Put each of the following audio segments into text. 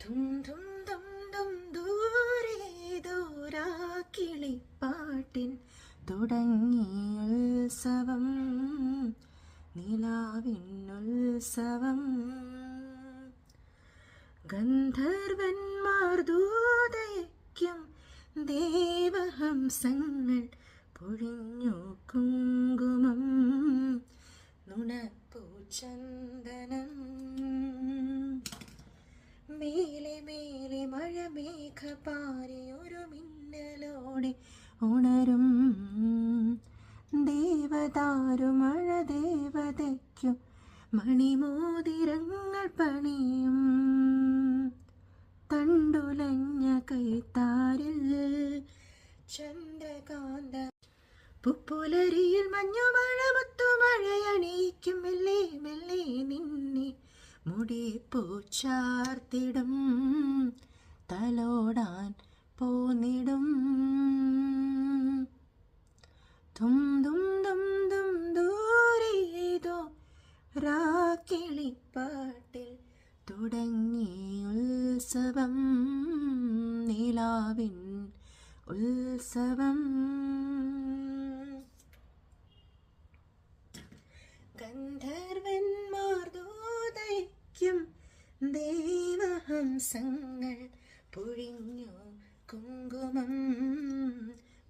ധും ധും ധും ധും ദൂരെ ദൂരാ കിളിപ്പാട്ടിൻ തുടങ്ങി ഉത്സവം, നിലാവിനുത്സവം. ഗന്ധർവന്മാർ ദൂതയ്ക്കും ദേവഹംസങ്ങൾ പൊഴിഞ്ഞു കുങ്കുമം, നുണപ്പൂച്ചന്ദനം. മേലെ മേലെ മഴമേഘ പാരി ഒരു മിന്നലോടെ ഉണരും ദേവദാരു മഴ ദേവതയ്ക്കു മണിമോതിരങ്ങൾ പണിയും. തണ്ടുലഞ്ഞ കൈത്താരിൽ ചന്ദ്രകാന്ത പുപ്പുലരിയിൽ മഞ്ഞുമഴ മുത്തുമഴയണിയിക്കും മെല്ലെ മെല്ലെ നിന്നെ മുടി പൂച്ചാർത്തിടും, തലോടാൻ പോന്നിടും. തും തും തും തും ദൂരേതോ രാക്കിളിപ്പാട്ടിൽ തുടങ്ങി ഉത്സവം, നിലാവിൻ ഉത്സവം. ഗന്ധർവന്മാർ ദൂതയ്ക്കും ദേവഹംസങ്ങൾ പൊഴിഞ്ഞു കുങ്കുമം,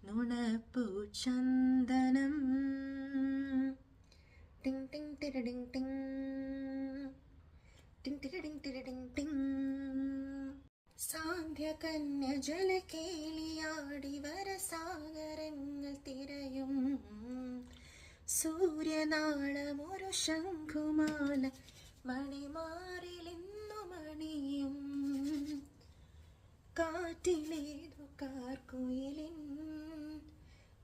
നുണപ്പൂച്ചന്ദനം. ടിങ് ടിങ് ടിരടിങ് ടിങ് ടിങ് ടിരടിങ് ടിരടിങ് ടിങ്. സാന്ധ്യകന്യ ജലകേളിയാടി വരസാഗരങ്ങൾ തിരയും, സൂര്യനാളമൊരു ശംഖുമാല മണിമാറിലിന്നു മണിയും. കാറ്റിലേതു കാർക്കുയിലിൻ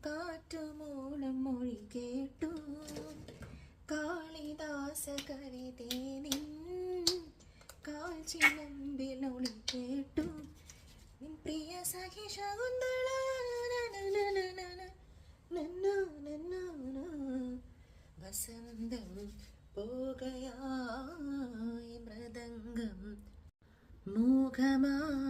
കാറ്റുമൂളം മൊഴി കേട്ടു, കാളിദാസ കവിതേനിൻ കാൽച്ചിലമ്പിലൊളി കേട്ടു. നിൻ പ്രിയ സഖി ശകുന്തള വസന്തം പോകയായി മൃദംഗം മൂകമായി.